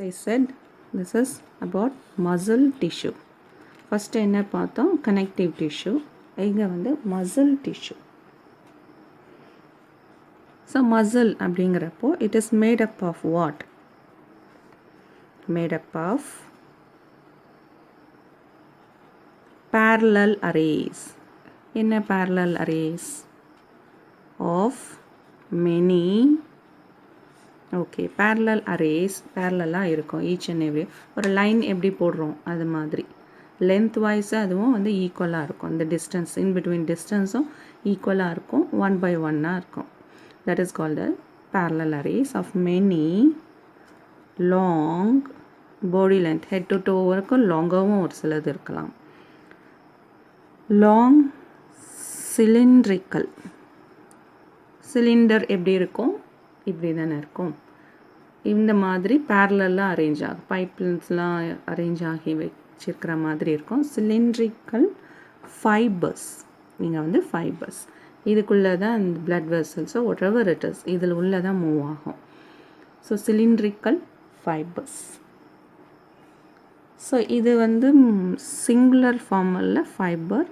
I said, this is about muscle tissue. First என்ன பார்த்தோம், connective tissue. இங்கே வந்து muscle tissue. So muscle அப்படிங்கிறப்போ it is made up of what? Made up of parallel arrays. என்ன parallel arrays? Of many parallel arrays parallel-ஆக இருக்கும் each and every. ஒரு line எப்படி போடுறோம் அது மாதிரி length wise அதுவும் வந்து ஈக்குவலாக இருக்கும். இந்த distance in between distanceம் ஈக்குவலாக இருக்கும், 1 by 1-ஆக இருக்கும். That is called a parallel arrays of many long body length, head to toe வரைக்கும் லாங்காகவும் ஒரு சிலது இருக்கலாம். long cylindrical, சிலிண்டர் எப்படி இருக்கும், இப்படி தானே இருக்கும். இந்த மாதிரி பேரலாக அரேஞ்ச் ஆகும், பைப்லைன்ஸ்லாம் அரேஞ்ச் ஆகி வச்சிருக்கிற மாதிரி இருக்கும். சிலிண்ட்ரிக்கல் ஃபைபர்ஸ், நீங்கள் வந்து ஃபைபர்ஸ் இதுக்குள்ளே தான் இந்த பிளட் வெசல்ஸோ வாட் எவர் இட் இஸ் இதில் உள்ளே தான் மூவ் ஆகும். So cylindrical fibres. ஸோ இது வந்து சிங்குலர் ஃபார்மில் ஃபைபர்,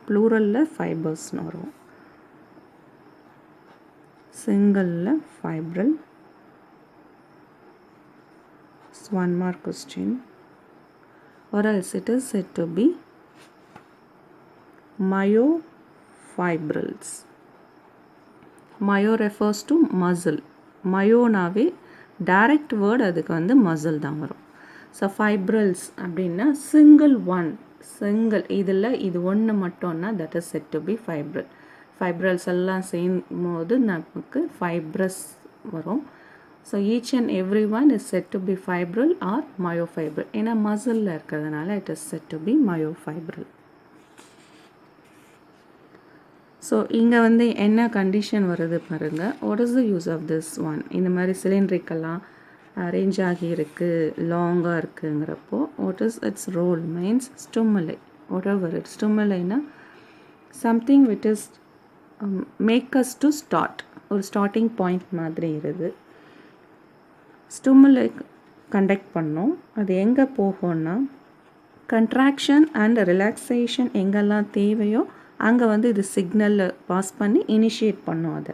ப்ளூரலில் ஃபைபர்ஸ்னு வரும். single fibril. So one more question, or else it is said to be myofibrils. Myo refers to muscle. Myo நாவே direct word அதுக்கு வந்து muscle தான் வரும். So fibrils அப்படின்னா single one, single இதில் இது ஒன்று மட்டும்னா that is said to be fibril. Fibrils எல்லாம் செய்யும் போது நமக்கு fibrous வரும். So each and every one is said to be fibril or myofibril. ஏன்னா மசிலில் இருக்கிறதுனால it is said to be myofibril. So இங்கே வந்து என்ன கண்டிஷன் வருது பாருங்கள். What is the use of this one? இந்த மாதிரி சிலிண்ட்ரிக்கெல்லாம் அரேஞ்ச் ஆகி இருக்குது, லாங்காக இருக்குங்கிறப்போ what is its role means stimuli. Whatever it ஸ்டிமுலைனா something with is make us to start, ஒரு ஸ்டார்டிங் பாயிண்ட் மாதிரி இருக்குது. ஸ்டிமுலை கண்டக்ட் பண்ணோம். அது எங்கே போகும்னா கண்ட்ராக்ஷன் அண்ட் ரிலாக்ஸேஷன் எங்கெல்லாம் தேவையோ அங்கே வந்து இது சிக்னலில் பாஸ் பண்ணி இனிஷியேட் பண்ணோம் அதை.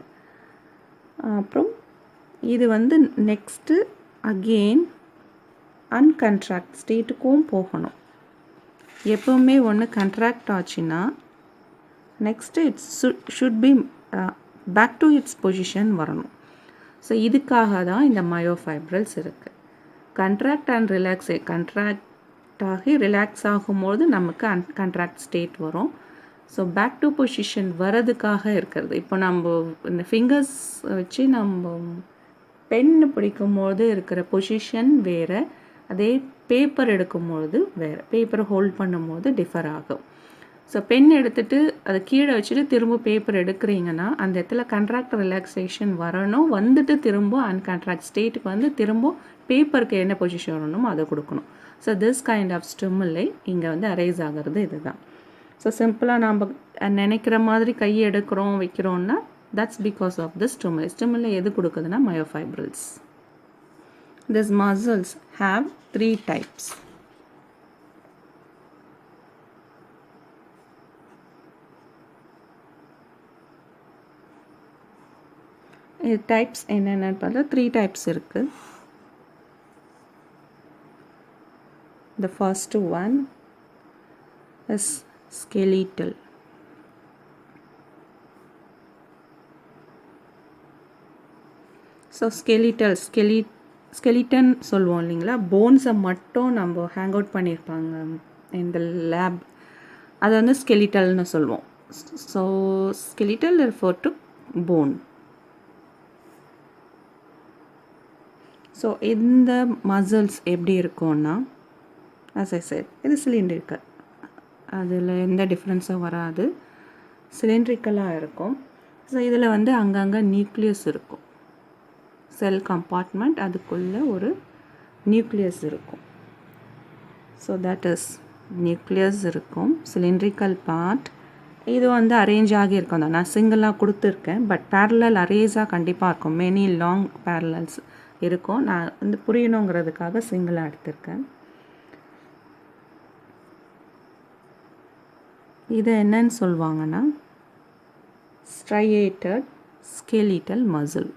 அப்புறம் இது வந்து நெக்ஸ்ட்டு அகெயின் அன்கண்ட்ராக்ட் ஸ்டேட்டுக்கும் போகணும். எப்போவுமே ஒன்று கண்ட்ராக்ட் ஆச்சுன்னா next it's should be back to its position வரணும். ஸோ இதுக்காக தான் இந்த மயோஃபைப்ரல்ஸ் இருக்குது. கண்ட்ராக்ட் அண்ட் கண்ட்ராக்ட் ஆகி ரிலாக்ஸ் ஆகும்போது நமக்கு அன்கண்ட்ராக்ட் ஸ்டேட் வரும். ஸோ பேக் டு பொசிஷன் வரதுக்காக இருக்கிறது. இப்போ நம்ம இந்த ஃபிங்கர்ஸ் வச்சு நம்ம பென்னு பிடிக்கும்போது இருக்கிற பொசிஷன் வேறு, அதே பேப்பர் எடுக்கும்போது வேறு. பேப்பரை ஹோல்ட் பண்ணும்போது டிஃபர் ஆகும். ஸோ பென் எடுத்துகிட்டு அதை கீழே வச்சுட்டு திரும்ப பேப்பர் எடுக்கிறீங்கன்னா அந்த இடத்துல கண்ட்ராக்ட் ரிலாக்ஸேஷன் வரணும். வந்துட்டு திரும்ப அன்கண்ட்ராக்ட் ஸ்டேட்டுக்கு வந்து திரும்ப பேப்பருக்கு என்ன பொசிஷன் வரணுமோ அதை கொடுக்கணும். ஸோ திஸ் கைண்ட் ஆஃப் ஸ்டிமுலை இங்கே வந்து அரைஸ் ஆகிறது இதுதான். ஸோ சிம்பிளாக நம்ம நினைக்கிற மாதிரி கையை எடுக்கிறோம் வைக்கிறோன்னா that's because of the stimuli. Stimuli எது கொடுக்குதுன்னா myofibrils. This muscles have 3 types. இது டைப்ஸ் என்னென்னு பார்த்தா 3 types இருக்குது. The first one is skeletal. So skeleton சொல்லுவோம் இல்லைங்களா, போன்ஸை மட்டும் நம்ம ஹேங் அவுட் பண்ணியிருப்பாங்க இந்த லேப், அதை வந்து ஸ்கெலிட்டல்னு சொல்லுவோம். So skeletal refer to bone. So இந்த மசில்ஸ் எப்படி இருக்கும்னா as I said இது சிலிண்டரிக்கல், அதில் எந்த டிஃப்ரென்ஸும் வராது, சிலிண்ட்ரிக்கலாக இருக்கும். ஸோ இதில் வந்து அங்கங்கே நியூக்ளியஸ் இருக்கும், செல் கம்பார்ட்மெண்ட், அதுக்குள்ளே ஒரு நியூக்ளியஸ் இருக்கும். ஸோ தட் இஸ் நியூக்ளியஸ் இருக்கும், சிலிண்ட்ரிக்கல் பார்ட். இது வந்து அரேஞ்ச் ஆகியிருக்கும் தான், நான் சிங்கிளாக கொடுத்துருக்கேன். பட் பேரலல் அரேஸாக கண்டிப்பாக இருக்கும், மெனி லாங் பேரலல்ஸ் இருக்கும். நான் வந்து புரியணுங்கிறதுக்காக சிங்கிளாக எடுத்திருக்கேன். இது என்னன்னு சொல்லுவாங்கன்னா striated skeletal muscle.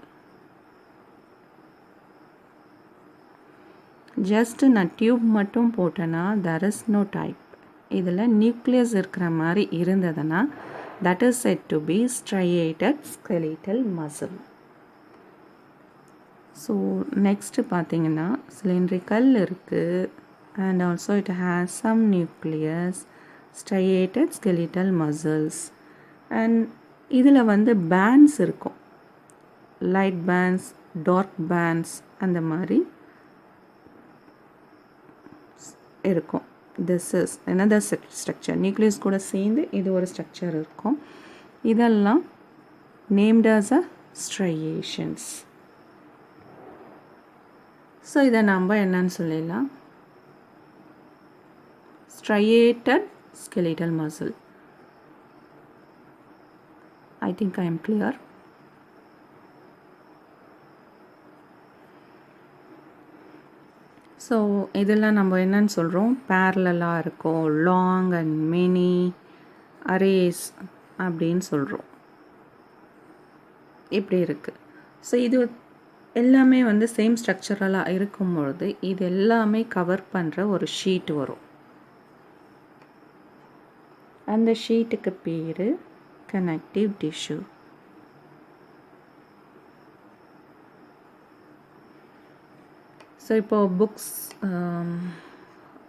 ஜஸ்ட் நான் டியூப் மட்டும் போட்டேன்னா there is no type. இதில் நியூக்ளியஸ் இருக்கிற மாதிரி இருந்ததுன்னா that is said to be striated skeletal muscle. So next பார்த்தீங்கன்னா சிலிண்ட்ரிக்கல் இருக்குது and also it has some nucleus, striated skeletal muscles. and இதில் வந்து பேண்ட்ஸ் இருக்கும், லைட் பேண்ட்ஸ், டார்க் பேண்ட்ஸ் அந்த மாதிரி இருக்கும். This is another structure. Nucleus கூட சேர்ந்து இது ஒரு ஸ்ட்ரக்சர் இருக்கும். இதெல்லாம் named as a striations. So இதை நம்ம என்னன்னு சொல்லிடலாம், striated skeletal muscle. I think I am clear. So இதெல்லாம் நம்ம என்னன்னு சொல்கிறோம், பேரலாக இருக்கும், லாங் அண்ட் மெனி அரேஸ் அப்படின்னு சொல்கிறோம். இப்படி இருக்குது. ஸோ இது எல்லாமே வந்து சேம் ஸ்ட்ரக்சரலாக இருக்கும்பொழுது இது எல்லாமே கவர் பண்ணுற ஒரு ஷீட் வரும். அந்த ஷீட்டுக்கு பேர் கனெக்டிவ் டிஷ்யூ. ஸோ இப்போது புக்ஸ்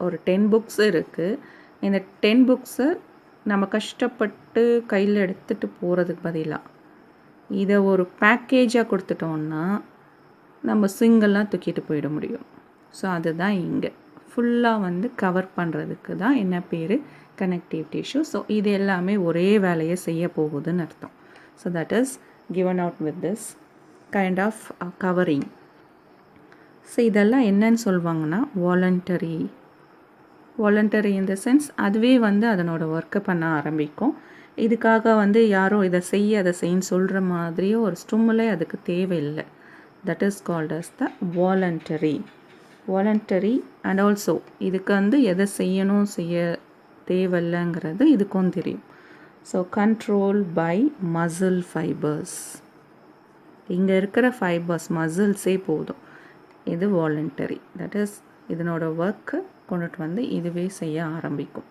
ஒரு 10 புக்ஸ் இருக்குது. இந்த 10 புக்ஸை நம்ம கஷ்டப்பட்டு கையில் எடுத்துகிட்டு போகிறதுக்கு பதிலாக இதை ஒரு பேக்கேஜாக கொடுத்துட்டோன்னா நம்ம சிங்கிளாக தூக்கிட்டு போயிட முடியும். ஸோ அதுதான் இங்கே ஃபுல்லாக வந்து கவர் பண்ணுறதுக்கு தான் என்ன பேர், கனெக்டிவ் டிஷ்யூ. ஸோ இது எல்லாமே ஒரே வேலையை செய்ய போகுதுன்னு அர்த்தம். So that is given out with this kind of covering. So இதெல்லாம் என்னன்னு சொல்லுவாங்கன்னா வாலண்டரி இன் த சென்ஸ் அதுவே வந்து அதனோட ஒர்க்கை பண்ண ஆரம்பிக்கும். இதுக்காக வந்து யாரும் இதை செய்ய அதை செய்யன்னு சொல்கிற மாதிரியோ ஒரு ஸ்டிமுலை அதுக்கு தேவையில்லை. That is called as the voluntary. And also இதுக்கு வந்து எதை செய்யணும் செய்ய தேவையில்லைங்கிறது இதுக்கும் தெரியும். So control by muscle fibres. இங்கே இருக்கிற ஃபைபர்ஸ் மசில்ஸே போதும். இது வாலண்டரி. தட் இஸ் இதனோட ஒர்க்கு கொண்டுட்டு வந்து இதுவே செய்ய ஆரம்பிக்கும்.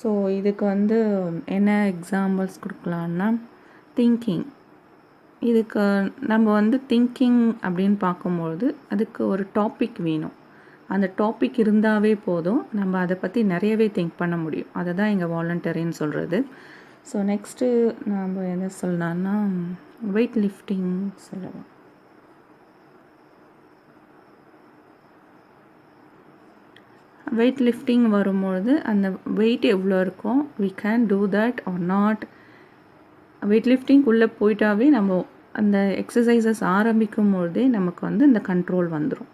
ஸோ இதுக்கு வந்து என்ன எக்ஸாம்பிள்ஸ் கொடுக்கலான்னா திங்கிங். இதுக்கு நம்ம வந்து திங்கிங் அப்படின்னு பார்க்கும்பொழுது அதுக்கு ஒரு டாபிக் வேணும். அந்த டாபிக் இருந்தாவே போதும், நம்ம அதை பற்றி நிறையவே திங்க் பண்ண முடியும். அதை தான் இங்கே வாலண்டரின்னு சொல்கிறது. ஸோ நெக்ஸ்ட்டு நம்ம என்ன சொல்லலான்னா வெயிட் லிஃப்டிங் சொல்லலாம். வெயிட் லிஃப்டிங் வரும்பொழுது அந்த வெயிட் எவ்வளோ இருக்கும், we can do that or not. Weight லிஃப்டிங்குள்ளே போயிட்டாவே நம்ம அந்த எக்ஸசைசஸ் ஆரம்பிக்கும் பொழுதே நமக்கு வந்து இந்த கண்ட்ரோல் வந்துடும்.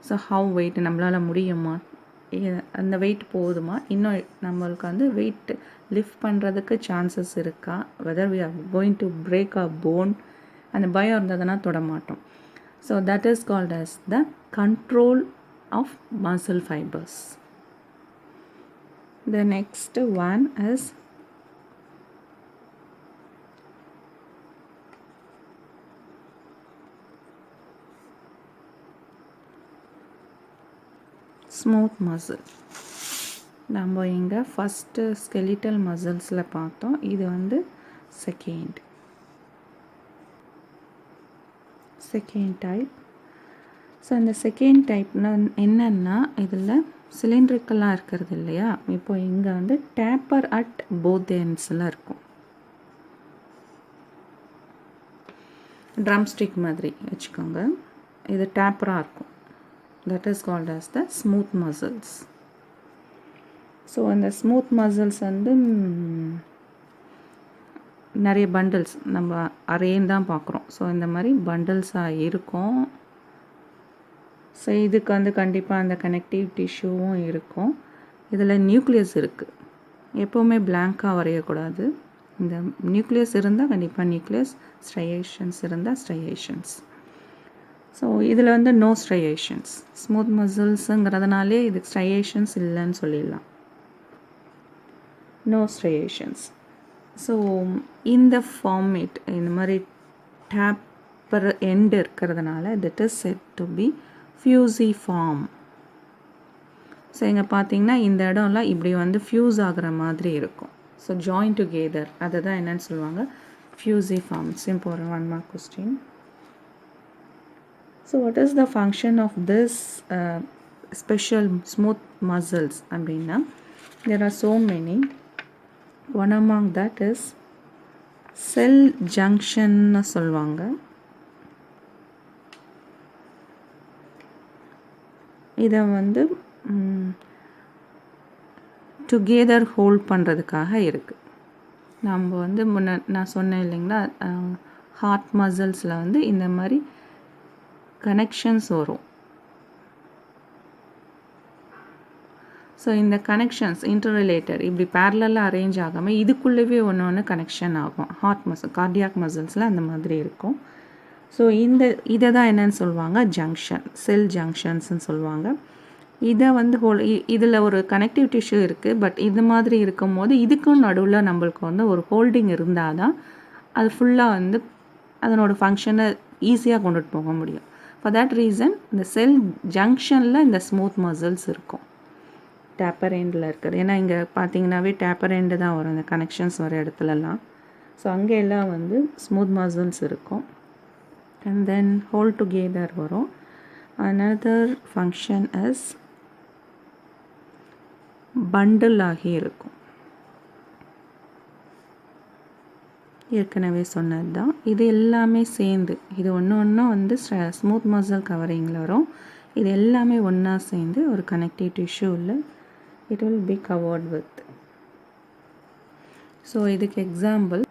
ஸோ ஹவ் வெயிட் நம்மளால் முடியுமா, அந்த வெயிட் போதுமா, இன்னும் நம்மளுக்கு வந்து வெயிட் லிஃப்ட் பண்ணுறதுக்கு சான்சஸ் இருக்கா, weather we are going to break our bone, அந்த பயம் இருந்ததுன்னா தொட மாட்டோம். So that is called as the control of muscle fibers. The next one is smooth muscle. நம்ம இங்கே ஃபஸ்ட்டு ஸ்கெலிட்டல் மசில்ஸில் பார்த்தோம். இது வந்து செகண்ட் டைப். ஸோ இந்த செகண்ட் டைப்னா என்னென்னா இதில் சிலிண்ட்ரிக்கலாக இருக்கிறது இல்லையா. இப்போ இங்கே வந்து டேப்பர் அட் போத் எண்ட்ஸில் இருக்கும். ட்ரம் ஸ்டிக் மாதிரி வச்சுக்கோங்க. இது டேப்பராக இருக்கும். That is called as the smooth muscles. So அந்த ஸ்மூத் மசில்ஸ் வந்து நிறைய பண்டில்ஸ் நம்ம அரேன்னு தான் பார்க்குறோம். ஸோ இந்த மாதிரி பண்டில்ஸாக இருக்கும். ஸோ இதுக்கு வந்து கண்டிப்பாக அந்த கனெக்டிவ் டிஷ்யூவும் இருக்கும். இதில் நியூக்ளியஸ் இருக்குது. எப்போவுமே பிளாங்காக வரையக்கூடாது. இந்த நியூக்ளியஸ் இருந்தால் கண்டிப்பாக நியூக்ளியஸ், ஸ்ட்ரையேஷன்ஸ் இருந்தால் ஸ்ட்ரையேஷன்ஸ். ஸோ இதில் வந்து நோ ஸ்ட்ரையேஷன்ஸ். ஸ்மூத் மசில்ஸுங்கிறதுனாலே இது ஸ்ட்ரையேஷன்ஸ் இல்லைன்னு சொல்லிடலாம். No striations. ஸோ இந்த ஃபார்மேட் இந்த மாதிரி டேப்பர் எண்டு இருக்கிறதுனால that is set to be fusiform. So இங்கே பார்த்தீங்கன்னா இந்த இடம்லாம் இப்படி வந்து ஃபியூஸ் ஆகிற மாதிரி இருக்கும். ஸோ ஜாயின் டுகெதர் அதை தான் என்னென்னு சொல்லுவாங்க, fusiform. It's important. One mark question. So what is the function of this special smooth muscles அப்படின்னா, there are so many. One among that is cell ஜங்ஷன்னு சொல்லுவாங்க. இதை வந்து டுகெதர் ஹோல்ட் பண்ணுறதுக்காக இருக்குது. நம்ம வந்து நான் சொன்னேன் இல்லைங்களா, ஹார்ட் மசில்ஸில் வந்து இந்த மாதிரி கனெக்ஷன்ஸ் வரும். ஸோ இந்த கனெக்ஷன்ஸ் இன்டர் ரிலேட்டட் இப்படி பேரலாக அரேஞ்ச் ஆகாமல் இதுக்குள்ளேயே ஒன்று கனெக்ஷன் ஆகும். ஹார்ட் மசில், கார்டியாக் மசில்ஸில் அந்த மாதிரி இருக்கும். ஸோ இதை தான் என்னென்னு சொல்லுவாங்க, ஜங்ஷன், செல் ஜங்ஷன்ஸ்ன்னு சொல்லுவாங்க. இதை வந்து இதில் ஒரு கனெக்டிவ் டிஷ்யூ இருக்குது. பட் இது மாதிரி இருக்கும் போது இதுக்கும் நடுவில் நம்மளுக்கு வந்து ஒரு ஹோல்டிங் இருந்தால் தான் அது ஃபுல்லாக வந்து அதனோட ஃபங்க்ஷனை ஈஸியாக கொண்டுட்டு போக முடியும். ஃபார் தேட் ரீசன் இந்த செல் ஜங்ஷனில் இந்த ஸ்மூத் மசில்ஸ் இருக்கும், டேப்பர் எண்டில் இருக்குது. ஏன்னா இங்கே பார்த்தீங்கன்னாவே டேப்பர் எண்டு தான் வரும் இந்த கனெக்ஷன்ஸ் வர இடத்துலலாம். ஸோ அங்கே எல்லாம் வந்து ஸ்மூத் மசில்ஸ் இருக்கும். அண்ட் தென் ஹோல் டுகெதர் வரும். அனதர் ஃபங்க்ஷன் இஸ் பண்டில் ஆகி இருக்கும். ஏற்கனவே சொன்னது தான். இது எல்லாமே சேர்ந்து இது ஒன்று வந்து ஸ்மூத் மசில் கவரிங்கில் வரும். இது எல்லாமே ஒன்றா சேர்ந்து ஒரு கனெக்டிவ் டிஷ்யூவில் it will be covered with. So இதுக்கு எக்ஸாம்பிள்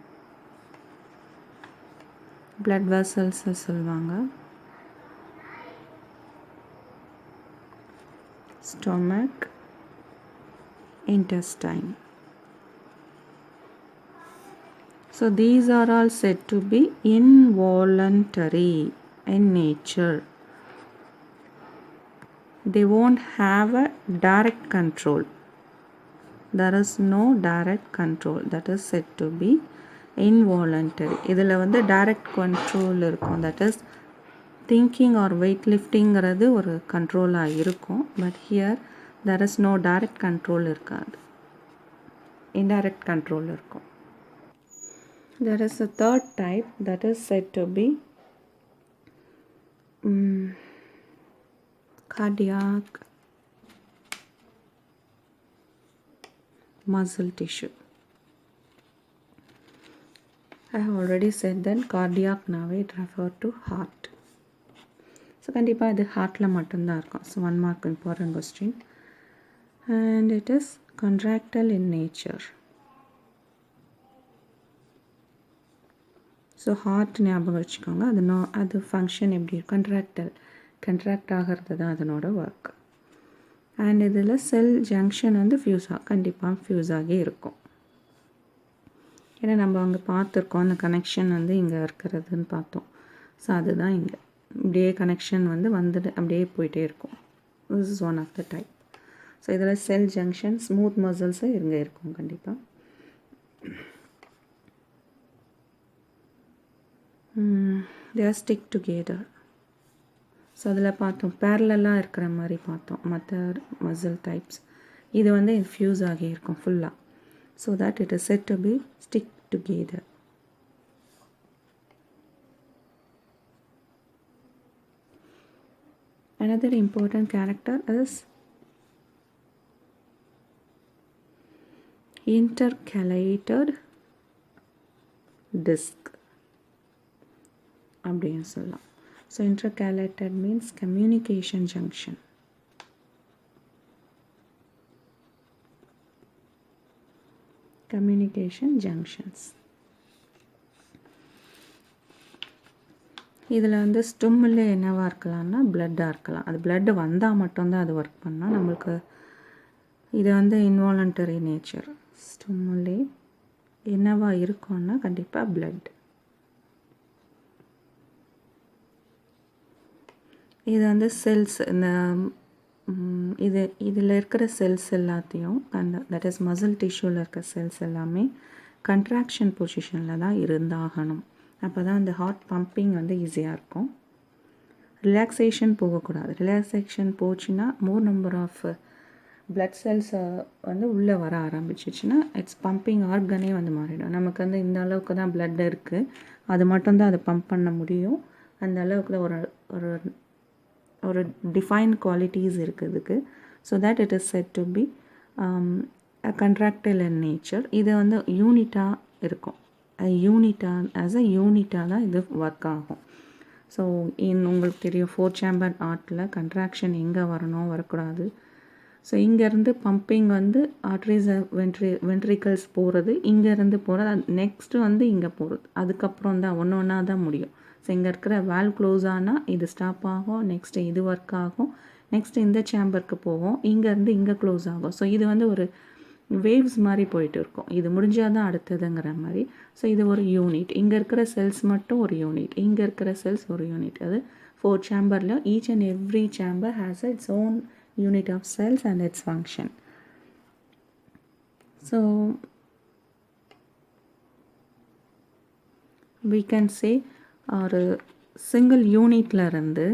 blood vessels சொல்லுவாங்க, stomach, intestine. So these are all said to be involuntary in nature. They won't have a direct control. There is no direct control. That is said to be involuntary. இதில் வந்து direct control இருக்கும். That is thinking or weightliftingங்கிறது ஒரு கண்ட்ரோலாக இருக்கும். But here there is no direct control இருக்காது, indirect control இருக்கும். There is a third type that is said to be cardiac muscle tissue. I have already said that cardiac now it refer to heart. So கண்டிப்பாக இது ஹார்ட்டில் மட்டும்தான் இருக்கும். So 1 mark important question. And it is contractile in nature. So heart ஞாபகம் வச்சுக்கோங்க. அது function எப்படி கண்ட்ராக்டல், contract ஆகிறது தான் அதனோட ஒர்க். அண்ட் இதில் செல் ஜங்ஷன் வந்து கண்டிப்பாக ஃபியூஸ் ஆகி இருக்கும். ஏன்னா நம்ம அங்கே பார்த்துருக்கோம் அந்த கனெக்ஷன் வந்து இங்கே இருக்கிறதுன்னு பார்த்தோம். ஸோ அதுதான் இங்கே இப்படியே கனெக்ஷன் வந்துட்டு அப்படியே போயிட்டே இருக்கும். This is one of the type. So இதில் செல் ஜங்ஷன் ஸ்மூத் மசில்ஸு இங்கே இருக்கும் கண்டிப்பாக. they are stick together. So அதில் பார்த்தோம் பேரலாக இருக்கிற மாதிரி பார்த்தோம் மற்ற மசில் டைப்ஸ். இது வந்து ஃபியூஸ் ஆகி இருக்கும் ஃபுல்லாக. So that it is set to be stick together. Another important character is intercalated disc அப்படின்னு சொல்லலாம். So intercalated means communication junction. Communication junctions. இதில் வந்து ஸ்டொம்மில் என்னவாக இருக்கலாம்னா பிளட்டாக இருக்கலாம். அது பிளட்டு வந்தால் மட்டும்தான் அது ஒர்க் பண்ணால் நம்மளுக்கு இது வந்து இன்வாலண்டரி நேச்சர். ஸ்டொம்மிலே என்னவா இருக்கும்னா கண்டிப்பாக blood. இது வந்து செல்ஸ் இந்த இதில் இருக்கிற செல்ஸ் எல்லாத்தையும் தட் இஸ் மசில் டிஷ்யூவில் இருக்கிற செல்ஸ் எல்லாமே கண்ட்ராக்ஷன் பொசிஷனில் தான் இருந்தாகணும். அப்போ தான் அந்த ஹார்ட் பம்பிங் வந்து ஈஸியாக இருக்கும். ரிலாக்ஸேஷன் போகக்கூடாது. ரிலாக்ஸேஷன் போச்சுன்னா more number of blood cells வந்து உள்ளே வர ஆரம்பிச்சிச்சுன்னா இட்ஸ் பம்பிங் ஆர்கனே வந்து மாறிடும். நமக்கு வந்து இந்த அளவுக்கு தான் பிளட் இருக்குது, அது மட்டும்தான் அதை பம்ப் பண்ண முடியும். அந்த அளவுக்கு தான் ஒரு ஒரு டிஃபைன் குவாலிட்டிஸ் இருக்குதுக்கு. So that it is set to be contractile in nature. இது வந்து யூனிட்டாக இருக்கும். ஆஸ் அ யூனிட்டாக தான் இது ஒர்க் ஆகும். ஸோ உங்களுக்கு தெரியும் 4 சேம்பர் ஆர்ட்டில் கண்ட்ராக்ஷன் எங்கே வரணும் வரக்கூடாது. ஸோ இங்கேருந்து பம்பிங் வந்து ஆர்ட்ரிஸ் வென்ட்ரிக்கல்ஸ் போகிறது, இங்கேருந்து போகிறது, நெக்ஸ்ட்டு வந்து இங்கே போகிறது, அதுக்கப்புறம் தான் ஒன்று ஒன்றா தான் முடியும். ஸோ இங்கே இருக்கிற வால்வ் க்ளோஸ் ஆனால் இது ஸ்டாப் ஆகும், நெக்ஸ்ட்டு இது ஒர்க் ஆகும், நெக்ஸ்ட்டு இந்த சேம்பருக்கு போகும், இங்கேருந்து இங்கே க்ளோஸ் ஆகும். ஸோ இது வந்து ஒரு வேவ்ஸ் மாதிரி போயிட்டு இருக்கும். இது முடிஞ்சால் தான் அடுத்ததுங்கிற மாதிரி. ஸோ இது ஒரு யூனிட். இங்கே இருக்கிற செல்ஸ் மட்டும் ஒரு யூனிட், இங்கே இருக்கிற செல்ஸ் ஒரு யூனிட். அது 4 சேம்பரில் each and every chamber has its own unit of cells and its function. So we can say ஒரு சிங்கிள் யூனிட்லேருந்து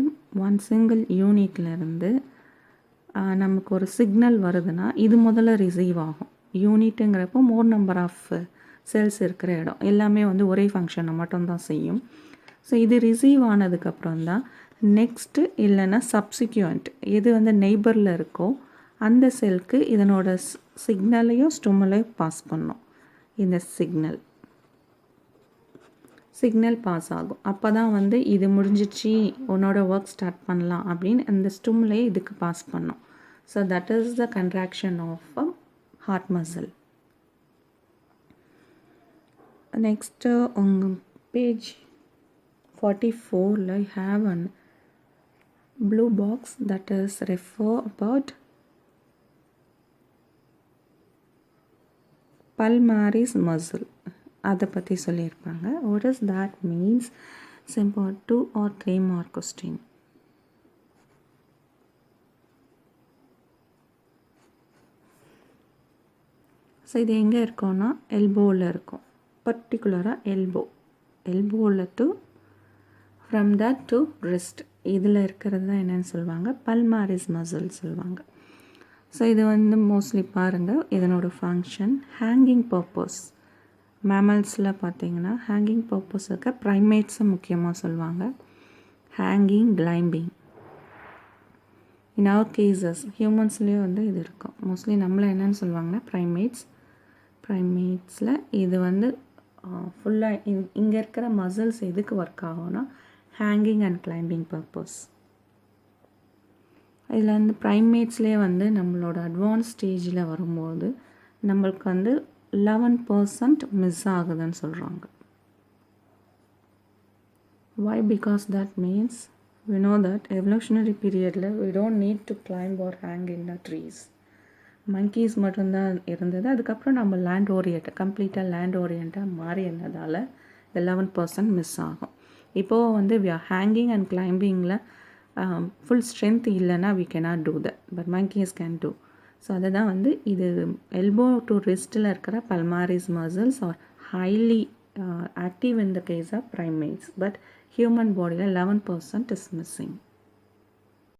நமக்கு ஒரு சிக்னல் வருதுன்னா இது முதல்ல ரிசீவ் ஆகும். யூனிட்டுங்கிறப்போ மோர் நம்பர் ஆஃப் செல்ஸ் இருக்கிற இடம் எல்லாமே வந்து ஒரே ஃபங்க்ஷனை மட்டும்தான் செய்யும். ஸோ இது ரிசீவ் ஆனதுக்கப்புறம் தான் நெக்ஸ்ட்டு இல்லைன்னா சப்சிக்வெண்ட் எது வந்து நெய்பரில் இருக்கோ அந்த செல்க்கு இதனோட சிக்னலையும் ஸ்டிமுலையும் பாஸ் பண்ணும். இந்த சிக்னல் பாஸ் ஆகும். அப்போ தான் வந்து இது முடிஞ்சிச்சு, உன்னோட ஒர்க் ஸ்டார்ட் பண்ணலாம் அப்படின்னு அந்த ஸ்டிமுலை இதுக்கு பாஸ் பண்ணும். So that is the contraction of a heart muscle. Next உங்கள் பேஜ் 44ல் you have an blue box that is refer about pulmonaris muscle. அதை பற்றி சொல்லியிருப்பாங்க. what does that means? simple 2 or 3 mark question. So இது எங்கே இருக்கோன்னா எல்போவில் இருக்கும். பர்டிகுலராக எல்போவில் to from that to wrist இதில் இருக்கிறது தான் என்னென்னு சொல்லுவாங்க, பல்மாரிஸ் மசில் சொல்லுவாங்க. ஸோ இது வந்து மோஸ்ட்லி பாருங்கள், இதனோட ஃபங்க்ஷன் ஹேங்கிங் பர்பஸ். மேமல்ஸில் பார்த்தீங்கன்னா ஹேங்கிங் பர்பஸ் இருக்க ப்ரைமேட்ஸை முக்கியமாக சொல்லுவாங்க. Hanging, climbing. In our cases ஹியூமன்ஸ்லேயே வந்து இது இருக்கும். மோஸ்ட்லி நம்மளை என்னென்னு சொல்லுவாங்கன்னா ப்ரைமேட்ஸில் இது வந்து ஃபுல்லாக இங்கே இருக்கிற மசில்ஸ் எதுக்கு ஒர்க் ஆகும்னா ஹேங்கிங் அண்ட் கிளைம்பிங் பர்பஸ். இதில் வந்து ப்ரைமேட்ஸ்லேயே வந்து நம்மளோட அட்வான்ஸ் ஸ்டேஜில் வரும்போது நம்மளுக்கு வந்து 11% மிஸ் ஆகுதுன்னு சொல்கிறாங்க. Why? Because that means we know that evolutionary periodல we don't need to climb or hang in the trees. monkeys மட்டும்தான் இருந்தது. அதுக்கப்புறம் நம்ம கம்ப்ளீட்டாக லேண்ட் ஓரியண்ட்டாக மாறி இருந்ததால் 11% மிஸ் ஆகும். இப்போது வந்து we are hanging and climbingல ஃபுல் ஸ்ட்ரென்த் இல்லைன்னா we cannot do that, but monkeys can do. So அதை தான் வந்து இது எல்போ டு ரிஸ்ட்டில் இருக்கிற palmaris muscles are highly active in the case of primates, but human பாடியில் 11% இஸ் மிஸ்ஸிங்.